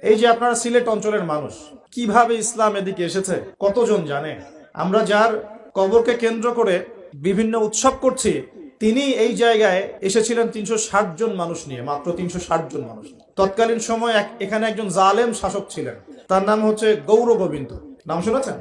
এই যে আপনারা সিলেট অঞ্চলের মানুষ, কিভাবে ইসলাম এদিকে এসেছে কতজন জানে? আমরা যার কবরকে কেন্দ্র করে বিভিন্ন উৎসব করছি, তিনি এই জায়গায় এসেছিলেন 360 জন মানুষ নিয়ে, মাত্র 360 জন মানুষ। তৎকালীন সময় এখানে একজন জালেম শাসক ছিলেন, তার নাম হচ্ছে গৌর গোবিন্দ। নাম শুনেছেন?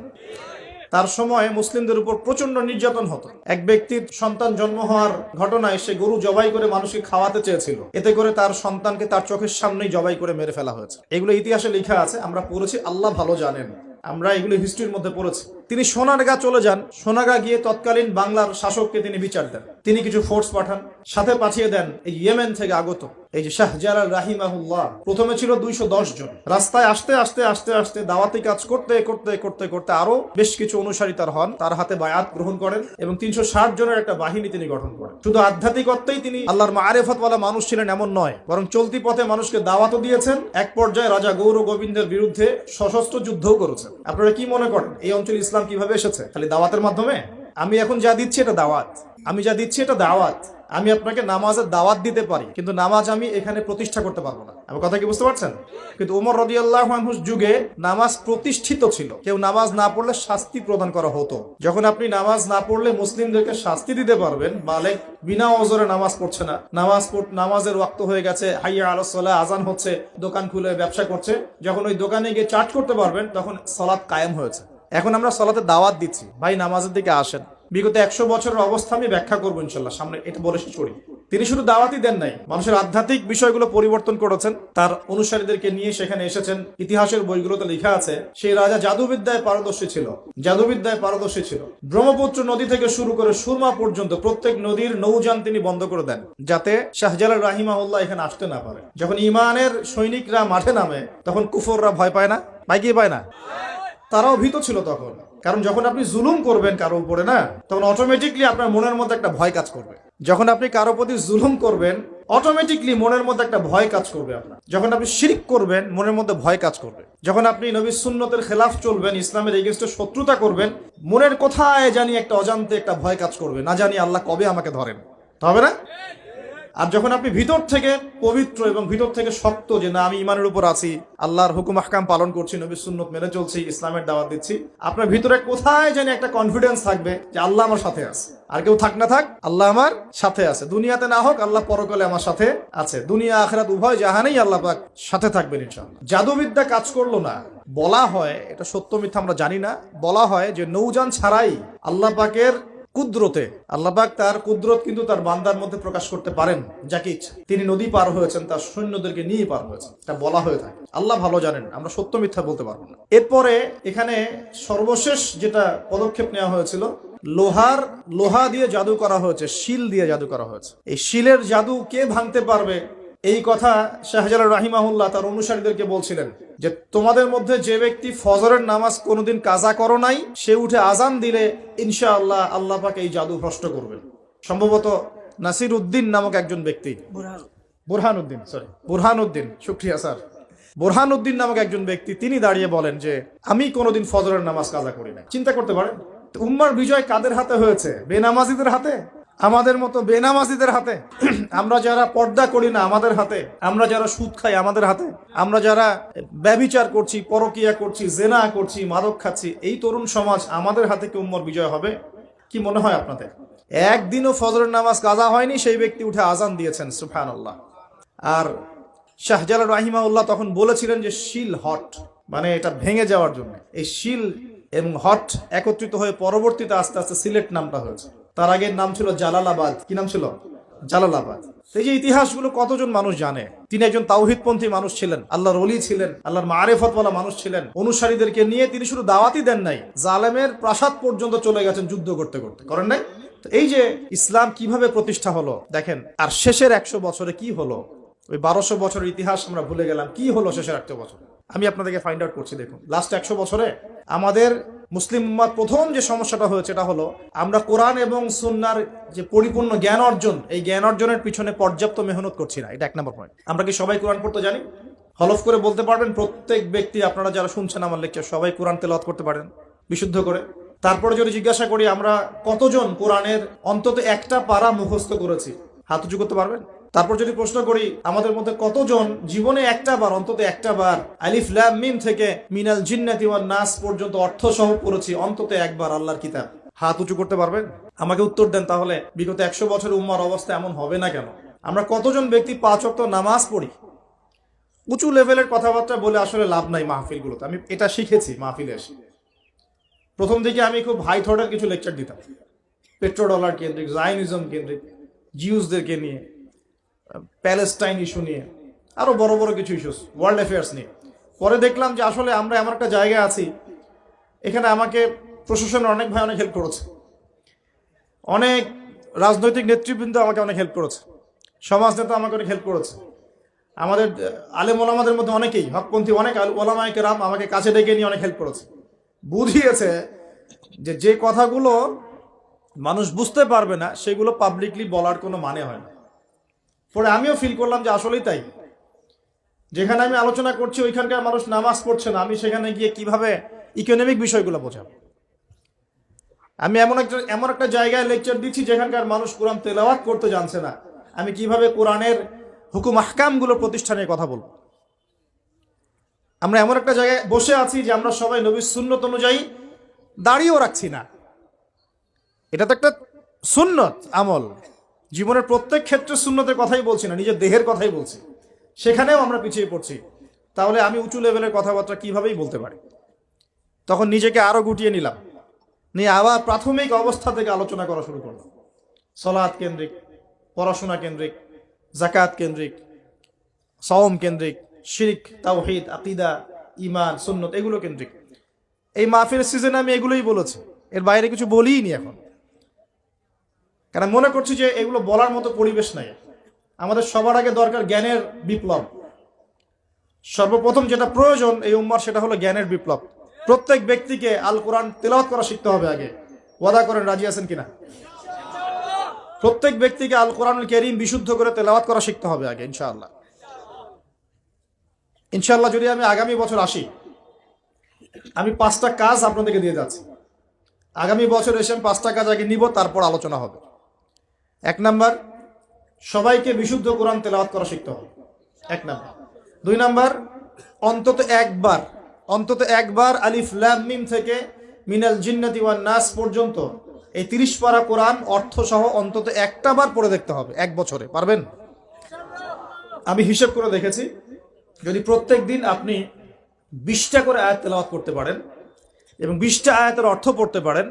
তার সময় মুসলিমদের উপর প্রচন্ড নির্যাতন হতো। এক ব্যক্তির সন্তান জন্ম হওয়ার ঘটনায় সে গরু জবাই করে মানুষকে খাওয়াতে চেয়েছিল, এতে করে তার সন্তানকে তার চোখের সামনেই জবাই করে মেরে ফেলা হয়েছে। এগুলো ইতিহাসে লেখা আছে, আমরা পড়েছি, আল্লাহ ভালো জানেন, আমরা এগুলো হিস্ট্রির মধ্যে পড়েছি। তিনি সোনারগাঁ চলে যান, সোনারগাঁ গিয়ে তৎকালীন বাংলার শাসককে তিনি বিচার দেন। তিনি কিছু ফোর্স পাঠান, সাথে পাঠিয়ে দেন এই ইয়েমেন থেকে আগত এই যে শাহজালাল রাহিমাহুল্লাহ। প্রথমে ছিল 210 জন। রাস্তায় আস্তে আস্তে আস্তে আস্তে দাওয়াতি কাজ করতে করতে করতে করতে আরো বেশ কিছু অনুসারী তার হন, তার হাতে বায়াত গ্রহণ করেন এবং 360 জনের একটা বাহিনী তিনি গঠন করেন। শুধু আধ্যাত্মিকত্বেই তিনি আল্লাহর মাআরিফাতওয়ালা মানুষ ছিলেন এমন নয়, বরং চলতি পথে মানুষকে দাওয়াতও দিয়েছেন। এক পর্যায়ে রাজা গৌর গোবিন্দের বিরুদ্ধে সশস্ত্র যুদ্ধও করেছেন। আপনারা কি মনে করেন এই অঞ্চলে ইসলাম কিভাবে এসেছে? খালি দাওয়াতের মাধ্যমে? আমি এখন যা দিচ্ছি এটা দাওয়াত, আমি যা দিচ্ছি এটা দাওয়াত। আমি আপনাকে নামাজের দাওয়াত দিতে পারি, কিন্তু নামাজ আমি এখানে প্রতিষ্ঠা করতে পারবো না। আমার কথা কি বুঝতে পারছেন? কিন্তু ওমর রাদিয়াল্লাহু আনহুর যুগে নামাজ প্রতিষ্ঠিত ছিল। কেউ নামাজ না পড়লে শাস্তি প্রদান করা হতো। যখন আপনি নামাজ না পড়লে মুসলিমদেরকে শাস্তি দিতে পারবেন, বালেগ বিনা ওজরে নামাজ পড়ছে না, নামাজের ওয়াক্ত হয়ে গেছে, হাইয়া আলাস সালাহ, আজান হচ্ছে, দোকান খুলে ব্যবসা করছে, যখন ওই দোকানে গিয়ে চার্জ করতে পারবেন, তখন সালাত কায়েম হয়েছে। এখন আমরা সালাতে দাওয়াত দিচ্ছি, ভাই নামাজের দিকে আসেন। বিগত 100 বছরের অবস্থা আমি ব্যাখ্যা করবো ইনশাল্লাহ সামনে, এটা বলে শেষ করি। তিনি শুধু দাওয়াতই দেন নাই, মানুষের আধ্যাত্মিক বিষয়গুলো পরিবর্তন করেছেন, তার অনুসারীদেরকে নিয়ে সেখানে এসেছেন। ইতিহাসের বইগুলোতে লেখা আছে সেই রাজা জাদুবিদ্যায় পারদর্শী ছিল, জাদুবিদ্যায় পারদর্শী ছিল। ব্রহ্মপুত্র নদী থেকে শুরু করে সুরমা পর্যন্ত প্রত্যেক নদীর নৌযান তিনি বন্ধ করে দেন, যাতে শাহজালাল রাহিমাহুল্লাহ এখানে আসতে না পারে। যখন ইমানের সৈনিকরা মাঠে নামে, তখন কুফররা ভয় পায় না? পায় কি পায় না? তারাও ভীত ছিল তখন। কারণ যখন আপনি জুলুম করবেন কারো উপরে না, তখন অটোমেটিকলি আপনার মনের মধ্যে একটা ভয় কাজ করবে। যখন আপনি কারো প্রতি জুলুম করবেন, অটোমেটিকলি মনের মধ্যে একটা ভয় কাজ করবে আপনার। যখন আপনি শিরক করবেন, মনের মধ্যে ভয় কাজ করবে। যখন আপনি নবীর সুন্নতের খেলাফ চলবেন, ইসলামের এগেইনস্টে শত্রুতা করবেন, মনের কোথায় জানি একটা অজান্তে একটা ভয় কাজ করবে, না জানি আল্লাহ কবে আমাকে ধরেন, হবে না? আর যখন আপনি ভিতর থেকে পবিত্র এবং ভিতর থেকে শক্ত, যে না আমি ইমানের উপর আছি, আল্লাহর হুকুম আহকাম পালন করছি, নবীর সুন্নত মেনে চলছি, ইসলামের দাওয়াত দিচ্ছি, আপনার ভিতরে কোথায় জানি একটা কনফিডেন্স থাকবে যে আল্লাহ আমার সাথে আছে। আর কেউ থাক না থাক, আল্লাহ আমার সাথে আছে। দুনিয়াতে না হোক, আল্লাহ পরকালে আমার সাথে আছে। দুনিয়া আখিরাত উভয় জাহানেই আল্লাহ পাক সাথে থাকবেন ইনশাআল্লাহ। জাদুবিদ্যা কাজ করলো না। বলা হয়, এটা সত্য মিথ্যা আমরা জানি না, বলা হয় যে নৌযান ছাড়াই আল্লাহ পাকের কুদরতে, আল্লাহ পাক তার কুদরত কিন্তু তার বান্দার মধ্যে প্রকাশ করতে পারেন যাকে ইচ্ছা। তিনি নদী পার হয়েছেন, তার সৈন্যদেরকে নিয়ে পার হয়েছেন, এটা বলা হয়ে থাকে। আল্লাহ ভালো জানেন, আমরা সত্য মিথ্যা বলতে পারবো না। এরপরে এখানে সর্বশেষ যেটা পদক্ষেপ নেওয়া হয়েছিল, লোহা দিয়ে জাদু করা হয়েছে, শিল দিয়ে জাদু করা হয়েছে। এই শিলের জাদু কে ভাঙতে পারবে, এই কথা শাহজালাল রাহিমাহুল্লাহ তার অনুসারীদেরকে বলছিলেন যে তোমাদের মধ্যে যে ব্যক্তি ফজরের নামাজ কোনোদিন কাজা করো নাই, সে উঠে আজান দিলে ইনশাআল্লাহ আল্লাহ পাক এই জাদু ভ্রষ্ট করবেন। সম্ভবত নাসির উদ্দিন নামক একজন ব্যক্তি, বুরহানুদ্দিন, শুকরিয়া স্যার, বুরহানুদ্দিন নামক একজন ব্যক্তি, তিনি দাঁড়িয়ে বলেন যে আমি কোনোদিন ফজরের নামাজ কাজা করি না। চিন্তা করতে পারেন, উম্মার বিজয় কাদের হাতে হয়েছে? বেনামাজিদের হাতে, আমাদের মতো বেনামাজিদের হাতে। আমরা যারা পর্দা করি না আমাদের হাতে, আমরা যারা সুদ খাই আমাদের হাতে, আমরা যারা ব্যভিচার করছি, পরকিয়া করছি, জেনা করছি, মাদক খাচ্ছি, এই তরুণ সমাজ, আমাদের হাতে কি উম্মার বিজয় হবে? কি মনে হয় আপনাদের? একদিনও ফজরের নামাজ কাজা হয়নি, সেই ব্যক্তি উঠে আজান দিয়েছেন, সুবহানাল্লাহ। আর শাহজালাল রাহিমাহুল্লাহ তখন বলেছিলেন যে শিল হট, মানে এটা ভেঙে যাওয়ার জন্য। এই শিল এবং হট একত্রিত হয়ে পরবর্তীতে আস্তে আস্তে সিলেট নামটা হয়েছে। তার আগের নাম ছিল জালালাবাদ। কি নাম ছিল? জালালাবাদ। এই যে ইতিহাসগুলো কতজন মানুষ জানে? তিনি একজন তাওহীদপন্থী মানুষ ছিলেন, আল্লাহর ওলি ছিলেন, আল্লাহর মারিফতওয়ালা মানুষ ছিলেন। অনুসারীদেরকে নিয়ে তিনি শুধু দাওয়াতই দেন নাই, জালেমের প্রাসাদ পর্যন্ত চলে গেছেন যুদ্ধ করতে করতে, করেন নাই? তো এই যে ইসলাম কিভাবে প্রতিষ্ঠা হলো দেখেন। আর শেষের 100 বছরে কি হলো? ওই 1200 বছরের ইতিহাস আমরা ভুলে গেলাম, কি হলো শেষের 100 বছর? আমি আপনাদেরকে ফাইন্ড আউট করছি। দেখুন, লাস্ট 100 বছরে আমাদের মুসলিম উম্মার প্রথম যে সমস্যাটা হয়েছে, এটা হলো আমরা কোরআন এবং সুন্নাহর যে পরিপূর্ণ জ্ঞান অর্জন, এই জ্ঞান অর্জনের পিছনে পর্যাপ্ত মেহনত করছি না। এটা 1 নম্বর পয়েন্ট। আমরা কি সবাই কোরআন পড়তে জানি? হলফ করে বলতে পারবেন প্রত্যেক ব্যক্তি, আপনারা যারা শুনছেন আমার লেকচার, সবাই কোরআন তেলাওয়াত করতে পারেন বিশুদ্ধ করে? তারপরে যদি জিজ্ঞাসা করি আমরা কতজন কোরআনের অন্তত একটা পারা মুখস্থ করেছি, হাত উঁচু করতে পারবেন? তারপর যদি প্রশ্ন করি আমাদের মধ্যে কতজন জীবনে অন্তত একটা বার আলিফ লাম মিম থেকে মিনাল জিন্নাতি ওয়ান নাস পর্যন্ত অর্থ সহ পড়েছি অন্তত একবার আল্লাহর কিতাব? হাত উঁচু করতে পারবেন? আমাকে উত্তর দেন। তাহলে বিগত 100 বছর উম্মার অবস্থা এমন হবে না কেন? আমরা কতজন ব্যক্তি 5 ওয়াক্ত নামাজ পড়ি? উঁচু লেভেলের কথাবার্তা বলে আসলে লাভ নাই মাহফিলগুলোতে। আমি এটা শিখেছি মাহফিলে এসে। প্রথম দিকে আমি খুব হাই থটের কিছু লেকচার দিতাম, পেট্রোডলার কেন্দ্রিক, জায়নিজম কেন্দ্রিক, জিউসদেরকে নিয়ে, প্যালেস্টাইন ইস্যু নিয়ে, আরো বড় বড় কিছু ইস্যুস, ওয়ার্ল্ড অ্যাফেয়ার্স নিয়ে। পরে দেখলাম যে আসলে আমরা এমন একটা জায়গায় আছি, এখানে আমাকে প্রশাসনের অনেক ভাই অনেক হেল্প করেছে, অনেক রাজনৈতিক নেতৃবৃন্দ আমাকে অনেক হেল্প করেছে, সমাজ নেতা আমাকে অনেক হেল্প করেছে, আমাদের আলেম ওলামাদের মধ্যে অনেকেই, হকপন্থী অনেক ওলামায়ে কেরাম আমাকে কাছে ডেকে নিয়ে অনেক হেল্প করেছে। বুঝিয়েছে যে কথাগুলো মানুষ বুঝতে পারবে না সেগুলো পাবলিকলি বলার কোনো মানে হয় না। পরে আমিও ফিল করলাম যে আসলেই তাই। যেখানে আমি আলোচনা করছি ওইখানকার মানুষ নামাজ পড়ছে না, আমি সেখানে গিয়ে কিভাবে ইকোনমিক বিষয়গুলো বোঝাবো? আমি এমন একটা জায়গায় লেকচার দিচ্ছি যেখানকার মানুষ কোরআন তেলাওয়াত করতে জানছে না, আমি কিভাবে কোরআনের হুকুম আহকামগুলো প্রতিষ্ঠানের কথা বলবো? আমরা এমন একটা জায়গায় বসে আছি যে আমরা সবাই নবীর সুন্নত অনুযায়ী দাঁড়িয়েও রাখছি না। এটা তো একটা সুন্নত আমল, জীবনের প্রত্যেক ক্ষেত্রে সুন্নতের কথাই বলছি না, নিজের দেহের কথাই বলছি, সেখানেও আমরা পিছিয়ে পড়ছি। তাহলে আমি উঁচু লেভেলের কথাবার্তা কিভাবেই বলতে পারি? তখন নিজেকে আরো গুটিয়ে নিলাম, নিয়ে আবার প্রাথমিক অবস্থা থেকে আলোচনা করা শুরু করলাম। সালাত কেন্দ্রিক, পড়াশোনা কেন্দ্রিক, যাকাত কেন্দ্রিক, সাওম কেন্দ্রিক, শিরক, তাওহীদ, আকীদা, ঈমান, সুন্নত এগুলো কেন্দ্রিক। এই মাহফিলের সিজনে আমি এগুলোই বলেছি, এর বাইরে কিছু বলিই নি এখন, কারণ মনে করছি যে এগুলো বলার মতো পরিবেশ নাই। আমাদের সবার আগে দরকার জ্ঞানের বিপ্লব। সর্বপ্রথম যেটা প্রয়োজন এই উম্মার সেটা হলো জ্ঞানের বিপ্লব। প্রত্যেক ব্যক্তিকে আল কোরআন তেলাওয়াত করা শিখতে হবে আগে। ওয়াদা করেন, রাজি আছেন কিনা? প্রত্যেক ব্যক্তিকে আল কোরআনুল কারীম বিশুদ্ধ করে তেলাওয়াত করা শিখতে হবে আগে, ইনশাআল্লাহ। ইনশাআল্লাহ যদি আমি আগামী বছর আসি, আমি 5টা কাজ আপনাদেরকে দিয়ে যাচ্ছি। আগামী বছর এসে আমি 5টা কাজ আগে নিব, তারপর আলোচনা হবে। 1 নাম্বার, সবাইকে বিশুদ্ধ কোরআন তেলাওয়াত করা শিখতে হবে, 1 নাম্বার। 2 নাম্বার, অন্তত একবার আলিফ লাম মিম থেকে মিনাল জিন্নাতি ওয়ান নাস পর্যন্ত এই 30 পারা কোরআন অর্থ সহ অন্তত একটা বার পড়ে দেখতে হবে 1 বছরে। পারবেন? আমি হিসেব করে দেখেছি, যদি প্রত্যেক দিন আপনি 20টা করে আয়াত তেলাওয়াত করতে পারেন এবং 20টা আয়াতের অর্থ পড়তে পারেন,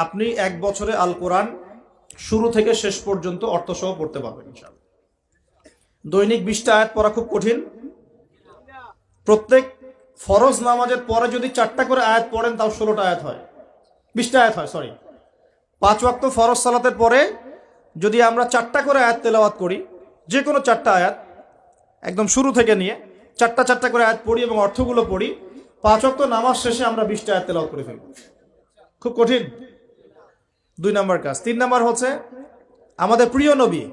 আপনি 1 বছরে আল কোরআন শুরু থেকে শেষ পর্যন্ত অর্থ সহ পড়তে পারবেন ইনশাআল্লাহ। দৈনিক 20টা আয়াত পড়া খুব কঠিন। প্রত্যেক ফরজ নামাজের পরে যদি 4টা করে আয়াত পড়েন তাও 16টা আয়াত হয়, 20টা আয়াত হয়, সরি। 5 ওয়াক্ত ফরজ সালাতের পরে যদি আমরা 4টা করে আয়াত তেলাওয়াত করি, যে কোনো 4টা আয়াত একদম শুরু থেকে নিয়ে 4টা করে আয়াত পড়ি এবং অর্থগুলো পড়ি, 5 ওয়াক্ত নামাজ শেষে আমরা 20টা আয়াত তেলাওয়াত করে ফেলব। খুব কঠিন। 2 নাম্বার কাজ। 3 নাম্বার হচ্ছে আমাদের প্রিয় নবী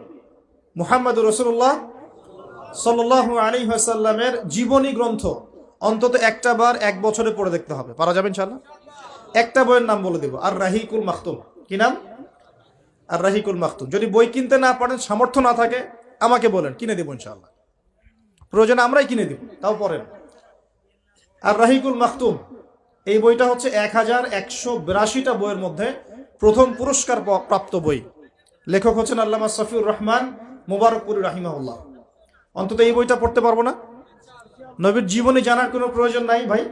মুহাম্মদুর রাসূলুল্লাহ সাল্লাল্লাহু আলাইহি ওয়াসাল্লামের জীবনী গ্রন্থ অন্তত একটা বার 1 বছরে পড়ে দেখতে হবে। পারা যাবে ইনশাআল্লাহ? একটা বইয়ের নাম বলে দেব, আর রাহিকুল মাখতুম। কি নাম? আর রাহিকুল মাখতুম। যদি বই কিনতে না পারেন, সামর্থ্য না থাকে, আমাকে বলেন, কিনে দেব ইনশাআল্লাহ। প্রয়োজনে আমরাই কিনে দেব, তাও পড়েন। আর রাহিকুল মাখতুম এই বইটা হচ্ছে 1182টা বইয়ের মধ্যে প্রথম পুরস্কার প্রাপ্ত বই। লেখক হচ্ছেন আল্লামা সফিউর রহমান মুবারকপুরী রাহিমাহুল্লাহ। অন্তত এই বইটা পড়তে পারবো না? নবীর জীবনী জানার কোনো প্রয়োজন নাই ভাই?